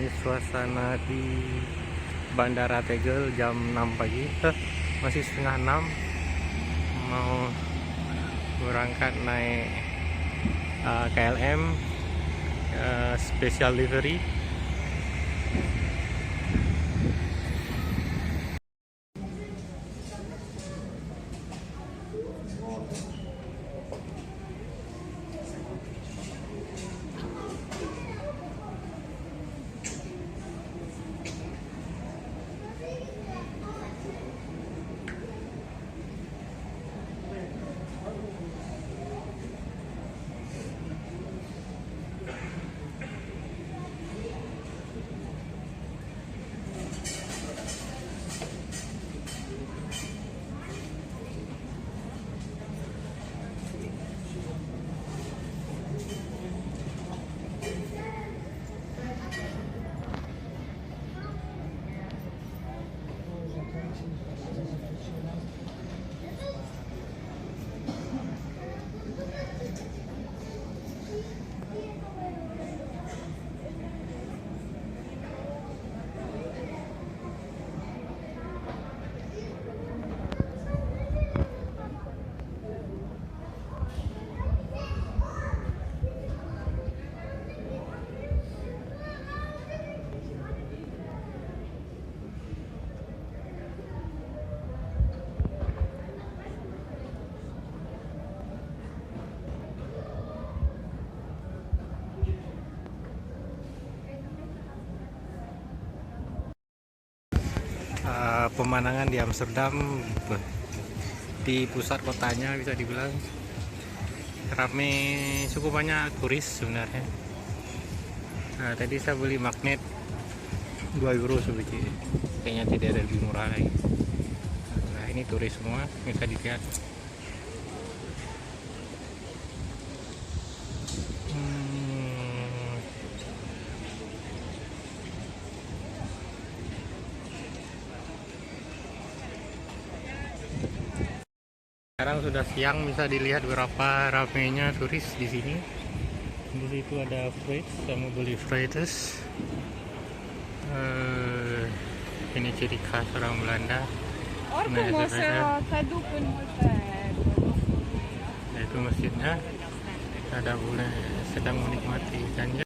Ini suasana di Bandara Tegel jam 6 pagi. Masih setengah 6. Mau berangkat naik KLM special livery. Pemandangan di Amsterdam, di pusat kotanya bisa dibilang ramai, cukup banyak turis sebenarnya. Nah, tadi saya beli magnet 2 euro sebiji, kayaknya tidak ada lebih murah lagi. Nah, ini turis semua, bisa dilihat. Sekarang sudah siang, bisa dilihat berapa ramainya turis di sini. Di situ ada freight, saya mau beli freightes. Ini ciri khas orang Belanda. Nah, itu masjidnya. Ada boleh sedang menikmati ikannya.